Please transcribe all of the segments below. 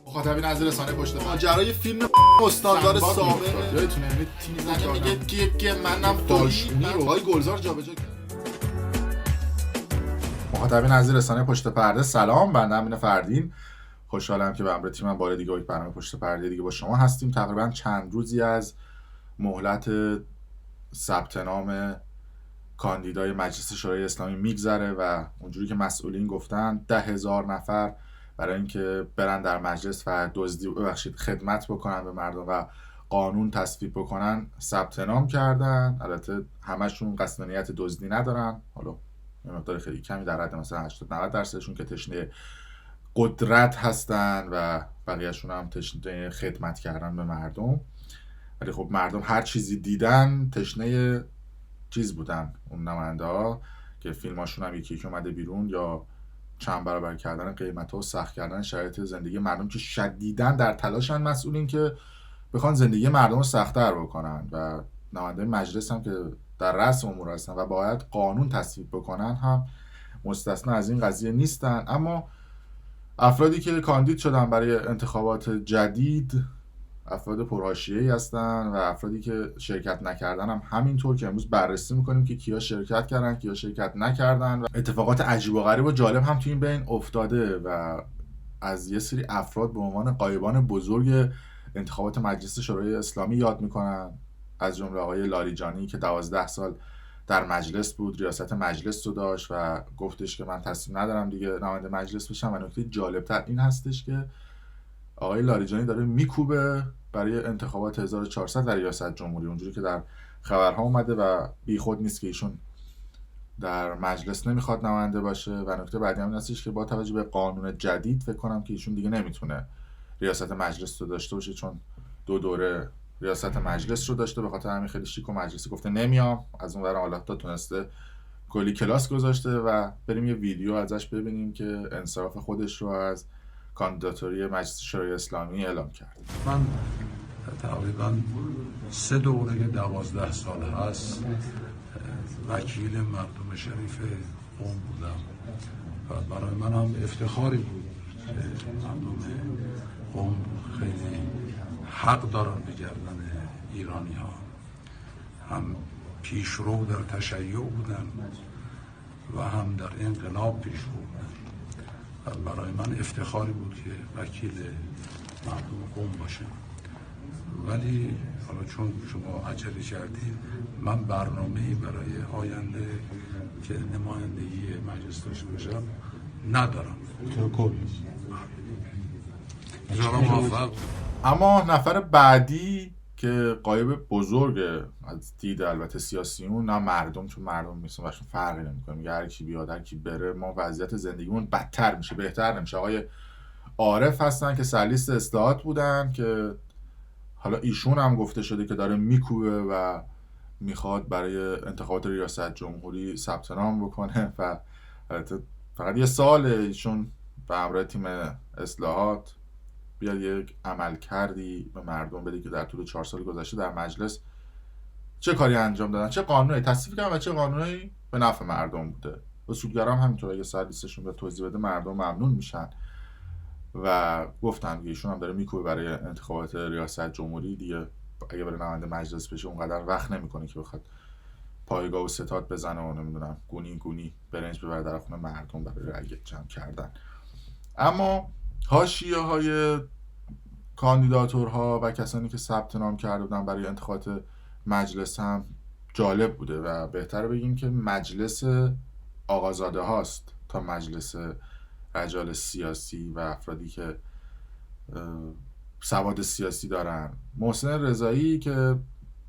مخاطبین از رسانه پشت پرده ماجرای فیلم استاندار سابق یادتونه یعنی تیم زنه میگه که منم دالشونی رو آقای گلزار جابجا کرد. مخاطبین از رسانه پشت پرده سلام، بنده امین فردین خوشحالم که به همراه تیمم بار دیگه یک برنامه پشت پرده دیگه با شما هستیم. تقریبا چند روزی از مهلت ثبت نام کاندیدای مجلس شورای اسلامی میگذره و اونجوری که مسئولین گفتن 10,000 نفر برای اینکه برن در مجلس و خدمت بکنن به مردم و قانون تصویب بکنن ثبت نام کردن. البته همشون قصد و نیت دزدی ندارن، حالا مقدار خیلی کمی در حد مثلا 80-90% که تشنه قدرت هستن و بقیه‌شون هم تشنه خدمت کردن به مردم. ولی خب مردم هر چیزی دیدن تشنه چیز بودن. اون نماینده ها که فیلماشون هم یکی یکی اومده بیرون، یا چند برابر کردن قیمت‌ها و سخت کردن شرایط زندگی مردم که شدیداً در تلاشن مسئولین که بخوان زندگی مردم رو سخت‌تر بکنن و نماینده مجلس هم که در رأس امور هستن و باید قانون تصویب بکنن هم مستثنا از این قضیه نیستن. اما افرادی که کاندید شدن برای انتخابات جدید افراد پرحاشیه‌ای هستن و افرادی که شرکت نکردن هم همینطور که امروز بررسی میکنیم که کیا شرکت کردن کیا شرکت نکردن و اتفاقات عجیب و غریب و جالب هم توی این بین افتاده و از یه سری افراد به عنوان غایبان بزرگ انتخابات مجلس شورای اسلامی یاد میکنن، از جمله آقای لاریجانی که 12 سال در مجلس بود، ریاست مجلس رو داشت و گفتش که من تصمیم ندارم دیگه نماینده مجلس بشم. و نکته جالبتر این هستش که آقای لاریجانی داره میکوبه برای انتخابات 1400 در ریاست جمهوری، اونجوری که در خبرها اومده و بیخود نیست که ایشون در مجلس نمیخواد نماینده باشه. و نکته بعدی هم این هستش که با توجه به قانون جدید فکر کنم که ایشون دیگه نمیتونه ریاست مجلس رو داشته باشه، چون 2 دوره ریاست مجلس رو داشته. به خاطر همین خیلی شیک و مجلسی گفته نمیام. از اون ور حالا تا تونسته کلی کلاس گذاشته و بریم یه ویدیو ازش ببینیم که انصراف خودش رو از کاندیداتوری مجلس شورای اسلامی اعلام کرد. من تقریبا 3 دوره 12 سال هست وکیل مردم شریف قم بودم و برای من هم افتخاری بود که مردم قم خیلی حق دارن به گردن ایرانی ها، هم پیشرو در تشیع بودن و هم در انقلاب پیشرو بودن و برای من افتخاری بود که وکیل مردم قم باشم. ولی حالا چون شما عجله کردید، من برنامه‌ای برای آینده که نمایندگی مجلس داشته باشم ندارم. اما نفر بعدی که غایب بزرگ از دید البته سیاسیون، نه مردم، چون مردم میسن باشون فرقی نمیکنه، میگه هر کی بیاد هر کی بره ما وضعیت زندگیمون بدتر میشه بهتر نمیشه. آقای عارف هستن که سرلیست اصلاحات بودن که حالا ایشون هم گفته شده که داره میکوبه و میخواد برای انتخابات ریاست جمهوری ثبت نام بکنه و فقط یه سال ایشون به همراه تیم اصلاحات بیاد یک عمل کردی به مردم بده که در طول 4 سال گذشته در مجلس چه کاری انجام دادن، چه قانونی تصویب کردن و چه قانونی به نفع مردم بوده. اصولگرا هم همینطور اگه سرلیستشون به توضیح بده مردم ممنون میشن و گفتن که ایشون هم داره میکوبه برای انتخابات ریاست جمهوری دیگه. اگه برای نماینده مجلس بشه اونقدر وقت نمیکنه که بخواد پایگاه و ستاد بزنه و نمیدونم گونی برنج ببره در خونه مردم برای رأی جمع کردن. اما حاشیه‌های کاندیداتورها و کسانی که ثبت نام کرده بودن برای انتخابات مجلس هم جالب بوده و بهتره بگیم که مجلس آقازاده هاست تا مجلس رجال سیاسی و افرادی که سواد سیاسی دارن. محسن رضایی که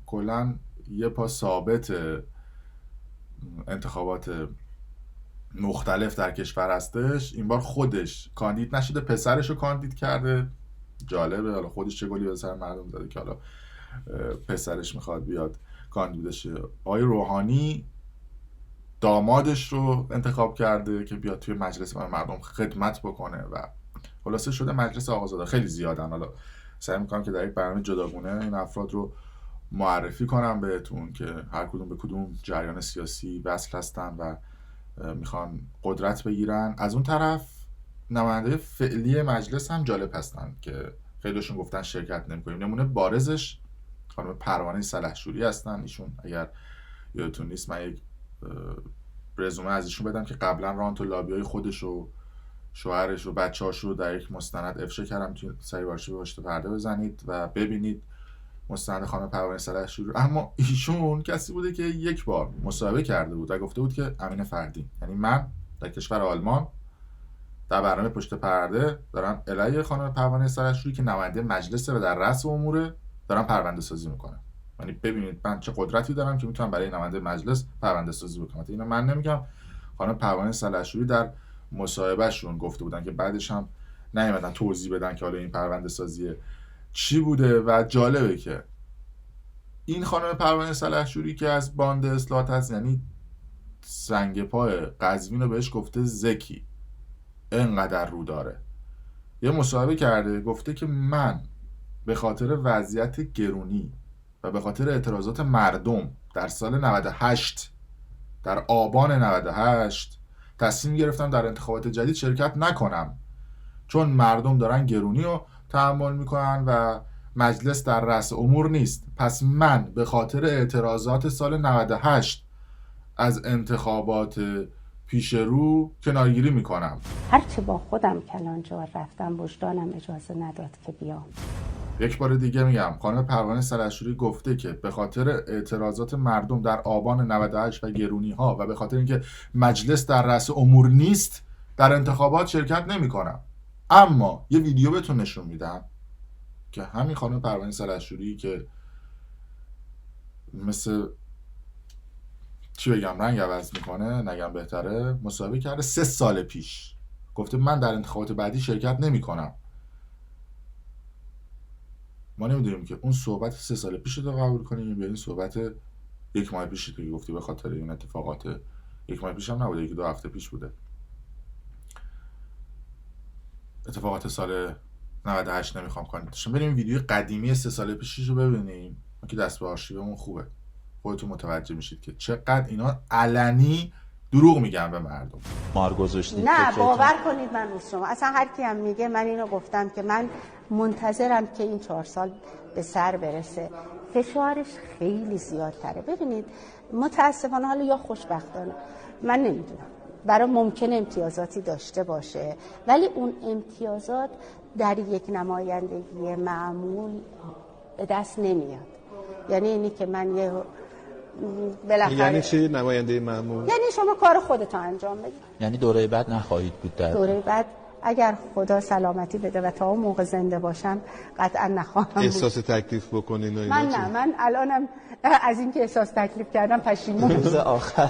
کلاً یه پا ثابت انتخابات مختلف در کشور هستش، این بار خودش کاندید نشده، پسرش رو کاندید کرده. جالبه، حالا خودش چه گلی به سر مردم زده که حالا پسرش میخواد بیاد کاندید شه. آقای روحانی دامادش رو انتخاب کرده که بیاد توی مجلس مردم خدمت بکنه و خلاصه شده مجلس آقازاده. خیلی زیادن، حالا سعی میکنم که در یک برنامه جداگونه این افراد رو معرفی کنم بهتون که هر کدوم به کدوم جریان سیاسی وصل هستن و میخوان قدرت بگیرن. از اون طرف نماینده فعلی مجلس هم جالب هستن که خیلیشون گفتن شرکت نمی‌کنیم. نمونه بارزش خانم پروانه سلحشوری هستن. ایشون اگر یادتون نیست من یک رزومه از ایشون بدم که قبلا رانت و لابیای خودش و شوهرش و بچه‌هاش رو در یک مستند افشا کردم، تو سریع آرشیو پشت پرده بزنید و ببینید مستند خانم پروانه سلحشوری. اما ایشون کسی بوده که یک بار مصاحبه کرده بود و گفته بود که امین فردین، یعنی من در کشور آلمان در برنامه پشت پرده دارم علیه خانم پروانه سلحشوری که نماینده مجلسه و در رأس اموره دارم پرونده سازی میکنم. یعنی ببینید من چه قدرتی دارم که میتونم برای نماینده مجلس پرونده سازی بکنم. اینو من نمیگم، خانم پروانه سلحشوری در مصاحبهشون گفته بودن که بعدش هم نیومدن توضیح بدن که حالا این پرونده سازی چی بوده. و جالبه که این خانم پروانه سلحشوری که از باند اصلاحات هست، یعنی سنگ پای قزوین رو بهش گفته زکی، انقدر رو داره. یه مصاحبه کرده گفته که من به خاطر وضعیت گرونی و به خاطر اعتراضات مردم در سال 98 در آبان 98 تصمیم گرفتم در انتخابات جدید شرکت نکنم، چون مردم دارن گرونی رو تحمل میکنن و مجلس در رأس امور نیست. پس من به خاطر اعتراضات سال 98 از انتخابات پیش رو کنارگیری میکنم. هرچی با خودم کلانجار رفتم وجدانم اجازه نداد که بیام. یک بار دیگه میگم خانم پروانه سلحشوری گفته که به خاطر اعتراضات مردم در آبان 98 و گرونی ها و به خاطر اینکه مجلس در رأس امور نیست در انتخابات شرکت نمیکنم. اما یه ویدیو بهتون نشون میدم که همین خانم پروانه سلحشوری که مثل چی بگم رنگ عوض میکنه نگم بهتره، مصاحبه کرده 3 سال پیش گفته من در انتخابات بعدی شرکت نمیکنم. ما نمیدونیم که اون صحبت 3 سال پیش رو قبول کنیم یا این صحبت 1 ماه پیش که گفتی به خاطر این اتفاقات. 1 ماه پیش هم نبوده، 1-2 هفته پیش بوده. اتفاقات سال 98 نمیخوام کانتشن. بریم ویدیو قدیمی 3 سال پیشش رو ببینیم. ما که دست به آرشیومون خوبه، خودتون متوجه میشید که چقدر اینا علنی دروغ میگن به مردم. مار گذاشتید نه باور کنید من روز شما اصلا هر کی هم میگه من اینو گفتم که من منتظرم که این 4 سال به سر برسه. فشارش خیلی زیادتره. ببینید متاسفانه حالا یا خوشبختانه من نمیدونم برای ممکن امتیازاتی داشته باشه، ولی اون امتیازات در یک نمایندگی معمول به دست نمیاد. یعنی اینی که من یه بالاخره یعنی چی نماینده معمول؟ یعنی شما کار خودتو انجام بدید. یعنی دوره بعد نخواهید بود در دوره بعد اگر خدا سلامتی بده و تا اون موقع زنده باشم قطعا نخواهم بود. احساس تکلیف بکنین و اینا. من الانم از اینکه احساس تکلیف کردم پشیمونم. روز آخر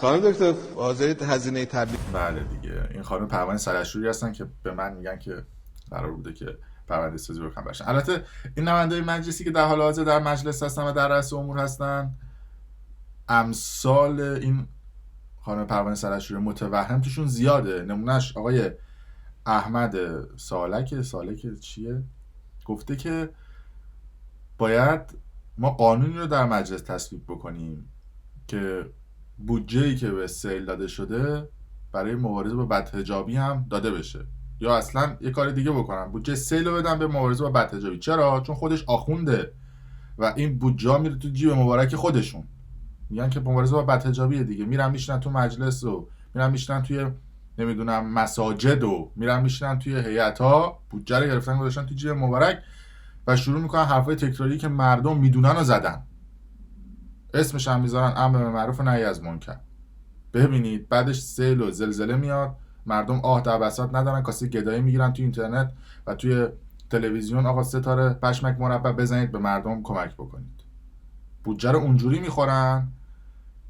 خانم دکتر حاضرید هزینه تبلیغ؟ بله دیگه این خانم پروانه سلحشوری هستن که به من میگن که قرار بوده که پرونده سازی بکنم باشن. البته این نماینده مجلسی که در حال حاضر در مجلس هستن و در رأس امور هستن امثال این خانم پروانه سلحشوری متوهم توشون زیاده. نمونهش آقای احمد سالک چیه گفته که باید ما قانونی رو در مجلس تصویب بکنیم که بودجه‌ای که به سیل داده شده برای مبارزه با بدحجابی هم داده بشه، یا اصلا یه کار دیگه بکنن بودجه سیل رو بدن به مبارزه با بدحجابی. چرا؟ چون خودش آخونده و این بودجه میره تو جیب مبارک خودشون. میگن که مبارزه با بدحجابی دیگه، میرن میشنن تو مجلس و میرن میشنن توی نمیدونم مساجد و میرن میشنن توی هیئت‌ها، بودجه رو گرفتن گذاشتن تو جیب مبارک و شروع میکنن حرفای تکراری که مردم میدونن و زدن، اسمش هم میذارن امر به معروف و نهی از منکر. ببینید بعدش سیل و زلزله میاد، مردم آه در بساط ندارن، کاسه گدایی میگیرن تو اینترنت و توی تلویزیون آقا ستاره پشمک مربع بزنید به مردم کمک بکنید. بودجه رو اونجوری میخورن.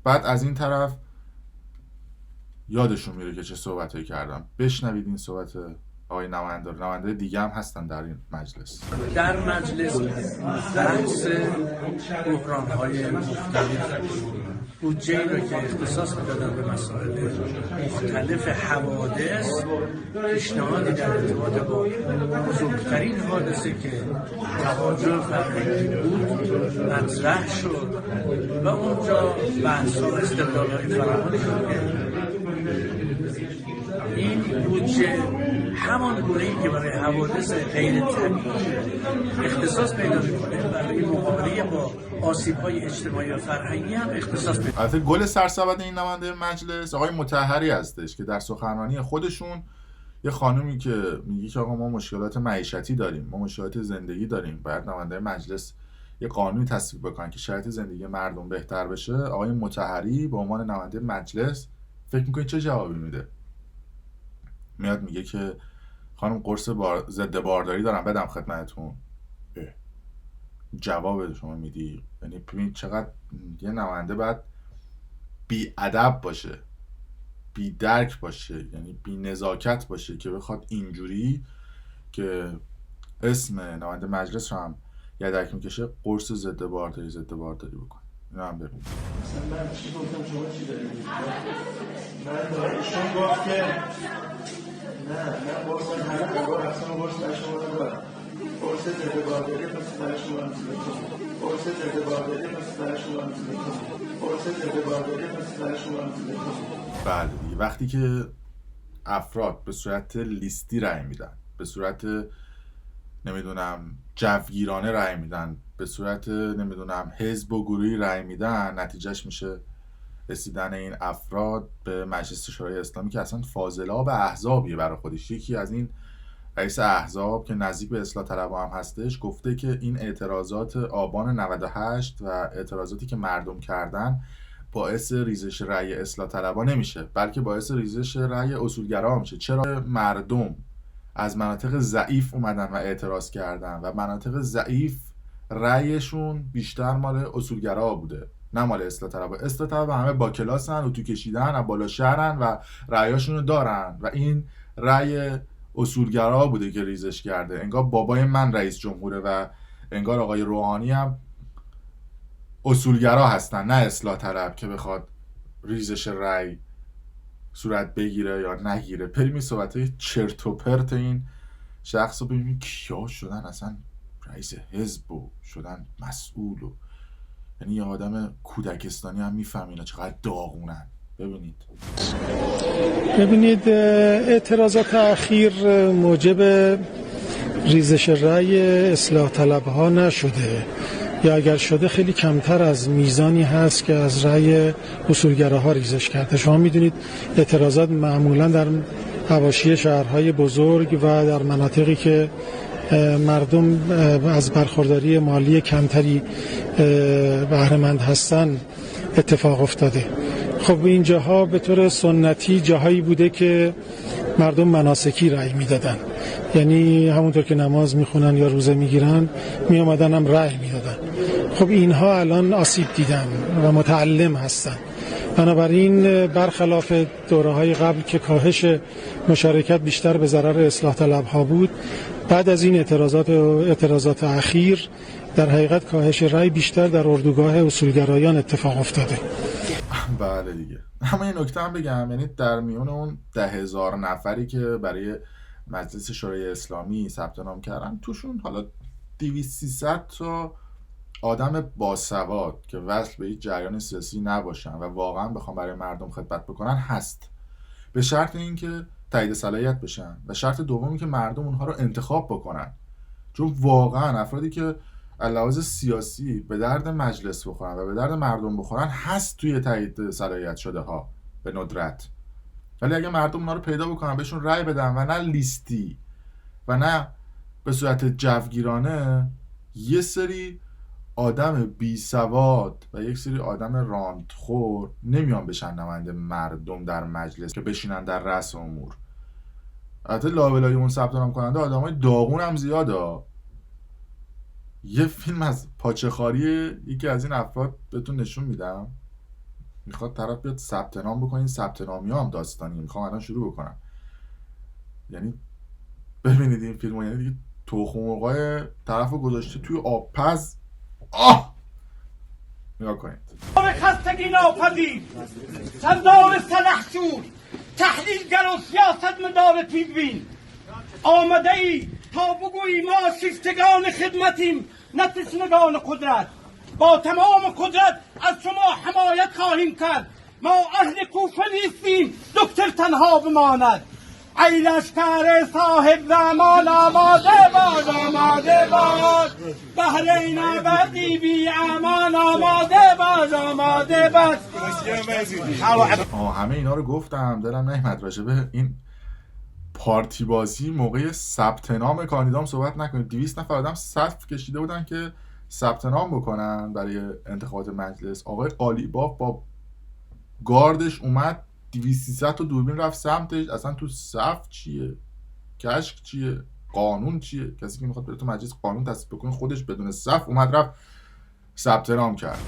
بعد از این طرف یادشون میره که چه صحبتایی کردن. بشنوید این صحبت آقای نماینده دیگه هم هستن در این مجلس. در مجلس بحث بحران‌های مختلف بودجه‌ای رو که اختصاص می‌دادن به مسائل مختلف حوادث، پیشنهادی در ارتباط با بزرگترین حادثه که توجه فرهنگی بود مطرح شد و اونجا بحث‌ها و استدلال‌های فراوانی شد که این بودجه همان گونه‌ای که برای حوادث غیر طبیعی اختصاص پیدا می‌کنه، برای مقابله با آسیب‌های اجتماعی و فرهنگی هم اختصاص پیدا. البته گل سرسبد این نماینده مجلس آقای مطهری هستش که در سخنرانی خودشون یه خانومی که میگه که آقا ما مشکلات معیشتی داریم، ما مشکلات زندگی داریم، باید نماینده مجلس یه قانونی تصویب بکنن که شرایط زندگی مردم بهتر بشه، آقای مطهری به عنوان نماینده مجلس فکر میکنید چه جوابی میده؟ میاد میگه که خانم قرص ضد بارداری دارم بدم خدمتتون. جواب شما میدی؟ یعنی ببین چقدر یه نماینده باید بی ادب باشه، بی درک باشه، یعنی بی نزاکت باشه که بخواد اینجوری که اسم نماینده مجلس رو هم یدک میکشه قرص ضد بارداری بکنه. اینو هم ببین. من چی گفتم شما چی دارید؟ من ایشون گفت که نه قرص همه بگو اصلا قرص نشما رو دارم. قرص ضد بارداری پس در شما هم قرص ضد بارداری پس در شما هم قرص ضد بارداری پس در شما هم. بله دیگه، وقتی که افراد به صورت لیستی رأی میدن، به صورت نمیدونم جوگیرانه رأی میدن، به صورت نمیدونم حزب و گروهی رأی میدن، نتیجهش میشه رسیدن این افراد به مجلس شورای اسلامی که اصلا فاضلاب احزابیه برای خودش. یکی از این رئیس احزاب که نزدیک به اصلاح طلبها هم هستش گفته که این اعتراضات آبان 98 و اعتراضاتی که مردم کردن باعث ریزش رأی اصلاح طلبها نمیشه، بلکه باعث ریزش رأی اصولگرا میشه. چرا؟ مردم از مناطق ضعیف اومدن و اعتراض کردن و مناطق ضعیف رأیشون بیشتر مال اصولگرا بوده نه مال اصلاح طلبها. اصلاح طلبها همه با کلاسن، اتو کشیدن، از بالا شهرن و رأیاشون رو دارن و این رأی اصولگرا بوده که ریزش کرده. انگار بابای من رئیس جمهوره و انگار آقای روحانی هم اصولگرا هستن نه اصلاح طلب که بخواد ریزش رأی صورت بگیره یا نگیره. بریم این صحبتهای چرت و پرت این شخص رو ببینیم کیا شدن اصلا رئیس حزب و شدن مسئول و یعنی یه آدم کودکستانی هم میفهمین چقدر داغونن. ببینید اعتراضات اخیر موجب ریزش رأی اصلاح طلبها نشده، یا اگر شده خیلی کمتر از میزانی هست که از رأی اصولگراها ریزش کرده. شما میدونید اعتراضات معمولا در حواشی شهرهای بزرگ و در مناطقی که مردم از برخورداری مالی کمتری بهره‌مند هستن اتفاق افتاده. خب این جاها به طور سنتی جاهایی بوده که مردم مناسکی رأی میدادن، یعنی همونطور که نماز میخونن یا روزه میگیرن میامدن هم رأی میدادن. خب اینها الان آسیب دیدن و متعلم هستن. بنابراین برخلاف دوره‌های قبل که کاهش مشارکت بیشتر به ضرر اصلاح طلبها بود، بعد از این اعتراضات اخیر در حقیقت کاهش رأی بیشتر در اردوگاه اصولگرایان اتفاق افتاده. بله دیگه. اما این نکته هم بگم، یعنی در میون اون 10,000 نفری که برای مجلس شورای اسلامی ثبت نام کردن، توشون حالا 200-300 تا آدم باسواد که وصل به هیچ جریان سیاسی نباشن و واقعا بخوام برای مردم خدمت بکنن هست، به شرط اینکه تایید صلاحیت بشن و شرط دومی که مردم اونها رو انتخاب بکنن. چون واقعا افرادی که علاوه سیاسی به درد مجلس بخورن و به درد مردم بخورن هست توی تایید صلاحیت شده ها به ندرت، ولی اگه مردم اونها رو پیدا بکنن بهشون رأی بدن و نه لیستی و نه به صورت جوگیرانه، یه سری آدم بی سواد و یک سری آدم راندخور نمیان بشن نماینده مردم در مجلس که بشینن در رأس امور. البته لابلای اون ثبت نام کننده آدمای داغون هم زیاده. یه فیلم از پاچه‌خواری یکی از این افراد بهتون نشون میدم، میخواد طرف بیاد ثبت نام بکنین، ثبت نامی هم داستانی میخوام الان شروع بکنم. یعنی ببینید این فیلمو، یعنی دیگه تخم مرغای طرفو گذاشته توی آبپز. نگاه کنید. خستگی ناپذیر، سردار سلحشور، تحلیلگر و سیاست مدار پیدبین، آمده ای تا بگویی ما شیفتگان خدمتیم نه تشنگان قدرت. با تمام قدرت از شما حمایت خواهیم کرد. ما اهل کوفه نیستیم دکتر تنها بماند. ای لشکر صاحب زمان آماده باش آماده باش بحرین آبادی بی امان آماده باش آماده باش. همه اینا رو گفتم، دلم نیامد راجع به این پارتی بازی موقع ثبت نام کاندیدام صحبت نکنید. 200 نفر آدم صف کشیده بودن که ثبت نام بکنن برای انتخابات مجلس. آقای قالیباف با گاردش اومد 200-300 تا دوربین رفت سمتش. اصلا تو صف چیه؟ کشک چیه؟ قانون چیه؟ کسی که میخواد بره تو مجلس قانون تصویب بکنه خودش بدون صف اومد رفت ثبت نام کرد.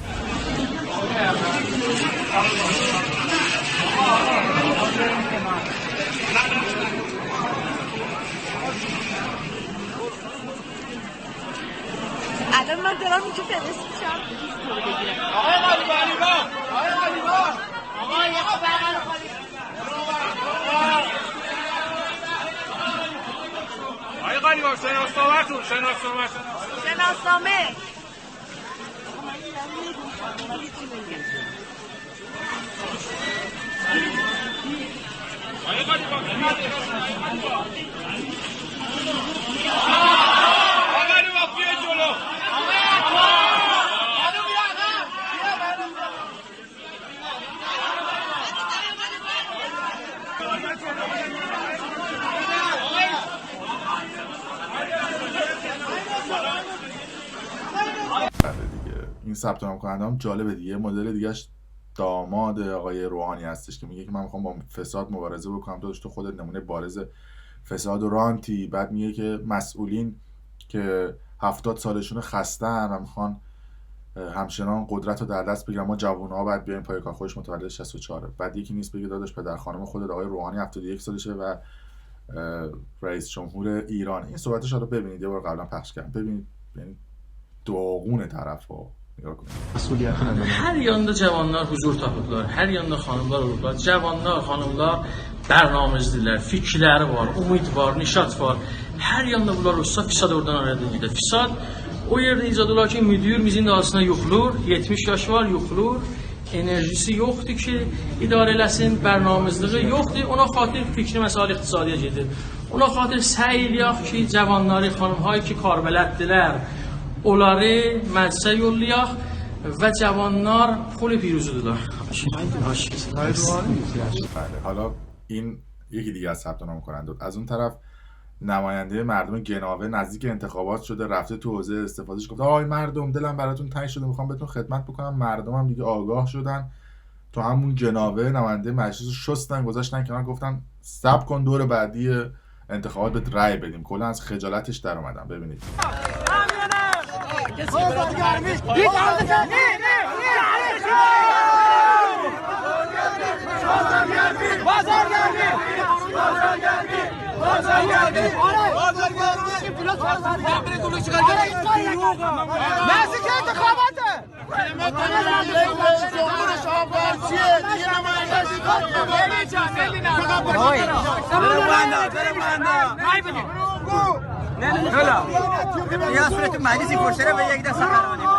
الان من دارم اینجا فرست میشم آقای قالیباف آقای قالیباف آقای قالیباف شناسنامه‌تون شناسنامه آقای قالیباف بیا جلو. این ثبت نام کننده هم جالبه دیگه. مدل دیگهش داماد آقای روحانی هستش که میگه که من میخوام با فساد مبارزه بکنم. تو خودت نمونه بارز فساد و رانتی. بعد میگه که مسئولین که 70 سالشون خستن و میخوان همچنان قدرت رو در دست بگیرن، ما جوان‌ها باید بیایم پای کار. خودش متولد 64. بعد یکی نیست بگه داداش پدر خانم خودت آقای روحانی 71 سالشه و رئیس جمهور ایران. این صحبتش رو ببینید، یه بار قبلا پخش کردم، ببینید یعنی داغون طرفا. Her yanda cavanlar huzur tapıblar, her yanda xanımlar olublar. Cavanlar, xanımlar bərnamizdirlər, fikirləri var, umid var, nişat var. Hər yanda bunlar olsa Fisad oradan araya gedir. Fisad o yerdə icad olar ki, müdürümüzün arasında yoxlur, 70 yaş var, yoxlur. Enerjisi yoxdur ki, idarə eləsin, bərnamizliyi yoxdur. Ona xatir fikri məsələ iqtisadiyyat gedir. Ona xatir səy eləyək ki, cavanları, xanımları ki, karbələtdilər. Onları məclisə yollayaq و جوانlar پول پیروزی‌دار. حالا این یکی دیگه از ثبت نام کننده. از اون طرف نماینده مردم گناوه نزدیک انتخابات شده، رفته تو حوزه استفادهش گفت آی مردم دلم براتون تنگ شده، میخوام بهتون خدمت بکنم. مردم هم دیگه آگاه شدن، تو همون جناوه نماینده مجلس شستن گذاشتن کنار، گفتن صبر کن دور بعدی انتخابات بهت رأی بدیم. کلا از خجالتش در اومدن. ببینید یا صورت مجلسی پرسره به یک دست قرانیم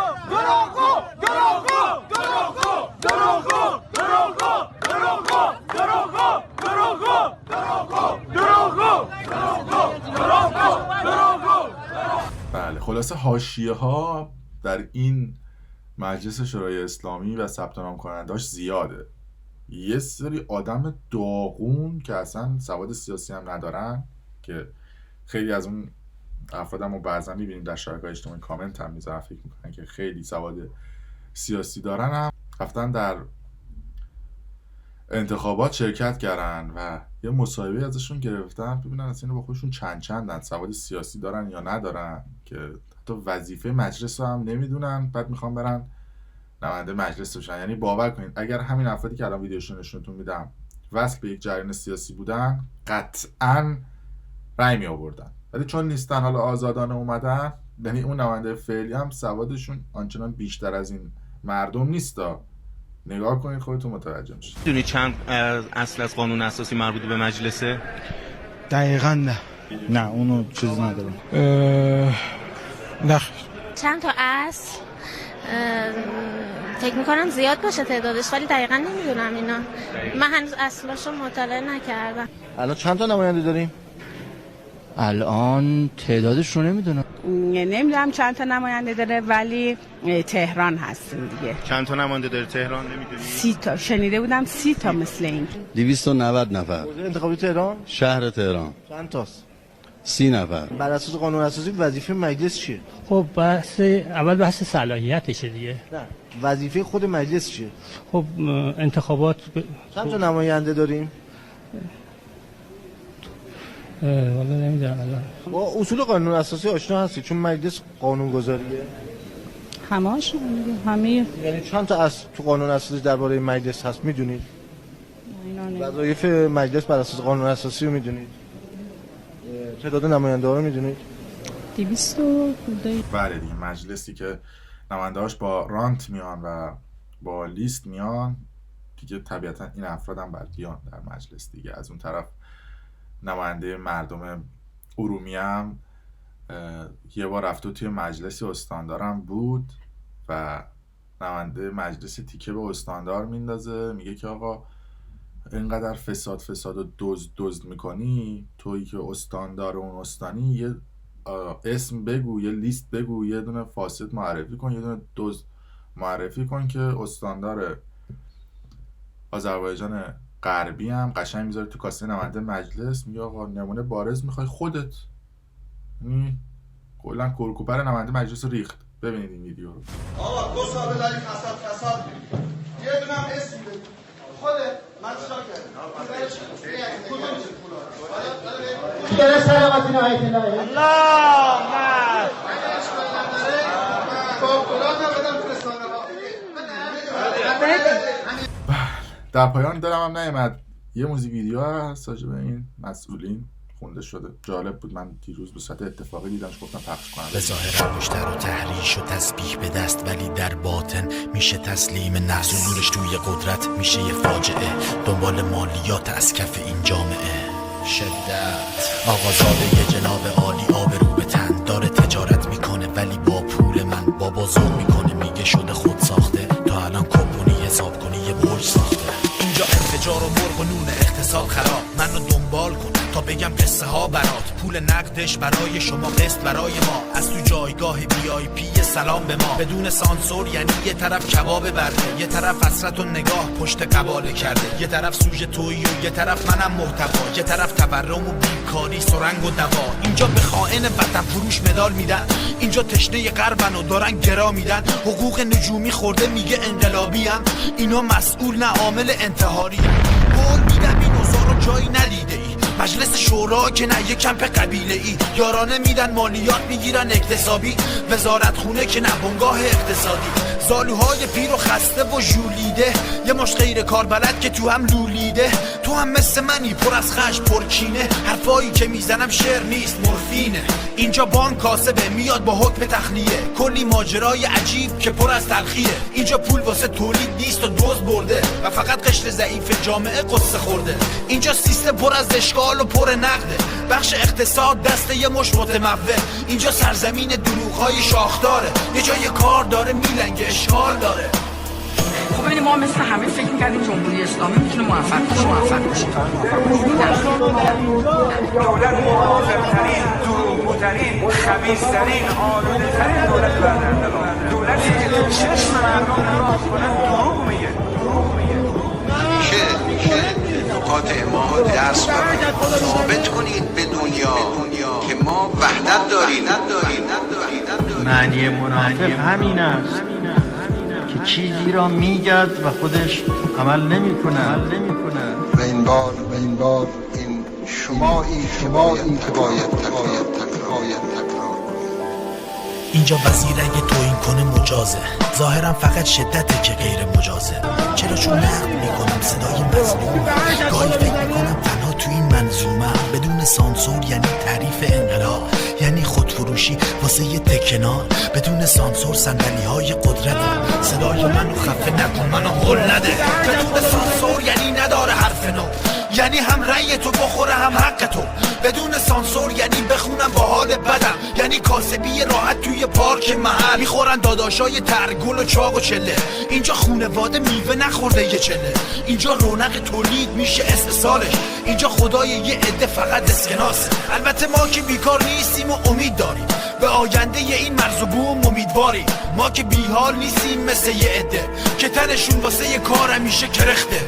بله، خلاصه حاشیه ها در این مجلس شورای اسلامی و ثبت نام کننده‌اش زیاده. یه سری آدم داغون که اصلا سواد سیاسی هم ندارن، که خیلی از اون افرادم رو بعضا میبینیم در شبکه‌های اجتماعی کامنت هم میذارن، فکر میکنن که خیلی سواد سیاسی دارن، هم رفتن در انتخابات شرکت کردن و یه مصاحبه ازشون گرفتن ببینن اصلا با خودشون چندن، سواد سیاسی دارن یا ندارن، که حتی وظیفه مجلس رو هم نمیدونن، بعد میخوان برن نماینده مجلس بشن. یعنی باور کنید اگر همین افرادی که الان ویدیوشون نشونتون میدم وصل به یک جریان سیاسی بودن قطعاً رأی می آوردن، ولی چون نیستن، حالا آزادانه اومدن، یعنی اون نماینده فعلی هم سوادشون آنچنان بیشتر از این مردم نیستا. نگاه کنید خودتون متوجه میشید. دونی چند اصل از قانون اساسی مربوط به مجلسه؟ دقیقاً نه اونو چیز ندارم. نه چند تا اصل فکر میکنم زیاد باشه تعدادش، ولی دقیقا نمیدونم اینا. من هنوز اصلاشو مطالعه نکردم. الان چند تا نماینده داریم؟ الان تعدادش رو نمیدونم. نمیدونم چند تا نماینده داره، ولی تهران هستیم دیگه. چند تا نماینده داره تهران نمیدونی؟ 30 تا شنیده بودم، 30 تا مثل این. 290 نفر. انتخابی تهران؟ شهر تهران. چند تاست؟ 30 نفر. بر اساس قانون اساسی وظیفه مجلس چیه؟ خب اول بحث صلاحیتشه دیگه. نه، وظیفه خود مجلس چیه؟ خب انتخابات چند تا نماینده داریم؟ والا نمیدونم الان. با اصول قانون اساسی آشنا هستی؟ چون مجلس قانون گذاریه. همه یعنی چند تا از تو قانون اساسی درباره مجلس هست میدونید؟ وظایف مجلس بر اساس قانون اساسی رو میدونید؟ تعداد نماینده ها رو میدونید؟ 200 بله دیگه، مجلسی که نماینده‌هاش با رانت میان و با لیست میان دیگه، طبیعتا این افراد هم باید بیان در مجلس دیگه. از اون طرف نماینده مردم ارومیه هم یه بار رفته توی مجلس استاندارم بود و نماینده مجلس تیکه به استاندار میندازه، میگه که آقا اینقدر فساد و دزد میکنی، تویی که استاندار اون استانی، یه اسم بگو، یه لیست بگو، یه دونه فاسد معرفی کن، یه دونه دزد معرفی کن که استاندار آذربایجان غربی هم قشنگ میذاره تو کاسه نماینده مجلس. میگه آقا نمونه بارز میخوای خودت. کلا کورکوپر نماینده مجلس ریخت. ببینید این ویدیو رو. آقا 2 سال داری فساد یه دونه هم اسم بگو. خودت من چیکار کردم؟ کدوم در سلامتی نهایت الله الله در پایان دلم هم نیامد یه موزیک ویدیو هست راجع به این مسئولین خونده شده، جالب بود. من دیروز به صورت اتفاقی دیدمش، گفتم پخش کنم. به ظاهر مشتر و تحریش و تسبیح به دست، ولی در باطن میشه تسلیم نفس. حضورش توی قدرت میشه یه فاجعه، دنبال مالیات از کف این جامعه. شدت آقازاده جناب عالی، آبرو به تن داره، تجارت میکنه ولی با پول من بابا زوم میکنه. میگه شده خود ساخته، تا الان کمپونی حساب کنی یه برج ساخته. اینجا انفجار و مرغ و نون اقتصاد خراب، منو دنبال کن تا بگم قصه ها برات. پول نقدش برای شما، قسط برای ما، از تو جایگاه VIP سلام به ما. بدون سانسور یعنی یه طرف کباب برده، یه طرف حسرت و نگاه پشت قباله کرده، یه طرف سوژه تویی و یه طرف منم محتوا، یه طرف تورم و بیکاری سرنگ و دوا. اینجا به خائن وطن فروش مدال میدن، اینجا تشنه غربن و دارن گرا میدن. حقوق نجومی خورده میگه انقلابی ام، اینا مسئول نه عامل انتحاری ام. قول میدم این اوضاع رو جایی ندیده ای، مجلس شورا که نه یه کمپ قبیله ای. یارانه میدن مالیات میگیرن اکتسابی، وزارت خونه که نه بنگاه اقتصادی. زالوهای پیر و خسته و ژولیده، یه مشت غیر کار بلد که تو هم لولیده. تو هم مثل منی پر از خشم پرکینه، حرفایی که میزنم شعر نیست مورفینه. اینجا بانک کاسبه میاد با حکم تخلیه، کلی ماجرای عجیب که پر از تلخیه. اینجا پول واسه تولید نیست و دزد برده و فقط قشر ضعیف جامعه قصه خورده. اینجا سیستم پر از اشغال و پر نقده، بخش اقتصاد دست یه مش متمول. اینجا سرزمین دروغ‌های شاخداره، یه جای کار داره میلنگه اشغال داره. خب این ما مثل همه فکر می‌کردیم جمهوری اسلامی میتونه موفق بشه. دولت مغازرترین، دروغگوترین، خبیث‌ترین، آلوده‌ترین دولت بعد انقلاب، دولتی که چشم مردم نگاه کنه دروغ میگه. میشه نکات ما درس ثابت کنید به دنیا که ما وحدت داریم. معنی منافق همین است که چیزی را میگد و خودش عمل نمیکنه. و این بار این شمایی که باید تکرار. اینجا وزیر اگه تویین کنه مجازه، ظاهرا فقط شدته که غیر مجازه. چرا چون نقد میکنم صدای مظلوم، گاهی فکر میکنم تنها تو این منظومه. بدون سانسور یعنی تعریف انقلاب، یعنی خودفروشی واسه یه تکنان. بدون سانسور صندلی های قدرت، صدای منو خفه نکن منو هل نده. بدون سانسور یعنی نداره حرف نو، یعنی هم رأی تو بخوره هم حق تو، بدون سانسور یعنی بخونم با حال بدم، یعنی کاسبی راحت توی پارک محل، میخورن داداشای ترگل و چاق و چله، اینجا خونواده میوه نخورده یه چله، اینجا رونق تولید میشه اسم سالش، اینجا خدای یه عده فقط اسکناسه. البته ما که بیکار نیستیم و امید داریم به آینده این مرز و بوم امیدواریم، ما که بیحال نیستیم مثل یه عده که تنشون واسه یه کار همیشه کرخته.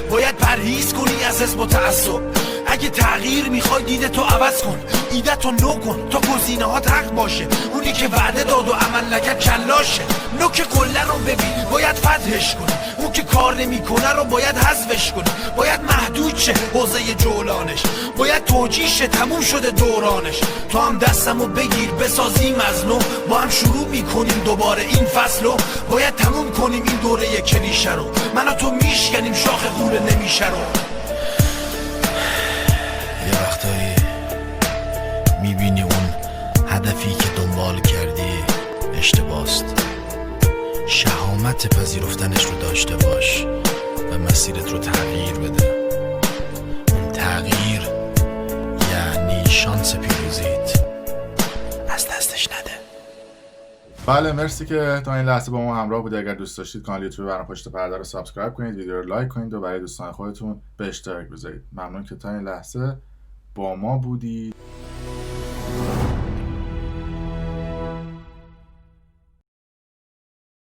باید پرهیز کنی از حزب و تعصب، اگه تغییر میخوای دیده تو عوض کن، ایده تو نو کن تا گزینه ها حق باشه، اونی که وعده داد و عمل نکرد کلاشه. نوک قله رو ببین باید فتحش کنی، اون که کار نمیکنه رو باید حذفش کنی، باید محدود شه حوزه جولانش، باید توجیه شه تموم شده دورانش. تو هم دستمو بگیر بسازیم از نو، با هم شروع میکنیم دوباره این فصلو، باید تموم کنیم این دوره کلیشه رو، من و تو میشکنیم شاخ غوره نمیشه رو. یه وقتایی میبینی اون هدفی که دنبال کردی اشتباست، شهامت پذیرفتنش رو داشته باش و مسیرت رو تغییر بده. اون تغییر یعنی شانس پیروزیت، از دستش نده. بله مرسی که تا این لحظه با ما همراه بودید. اگر دوست داشتید کانال یوتیوب برنامه پشت پرده رو سابسکرایب کنید، ویدیو رو لایک کنید و برای دوستان خودتون به اشتراک بذارید. ممنون که تا این لحظه با ما بودید.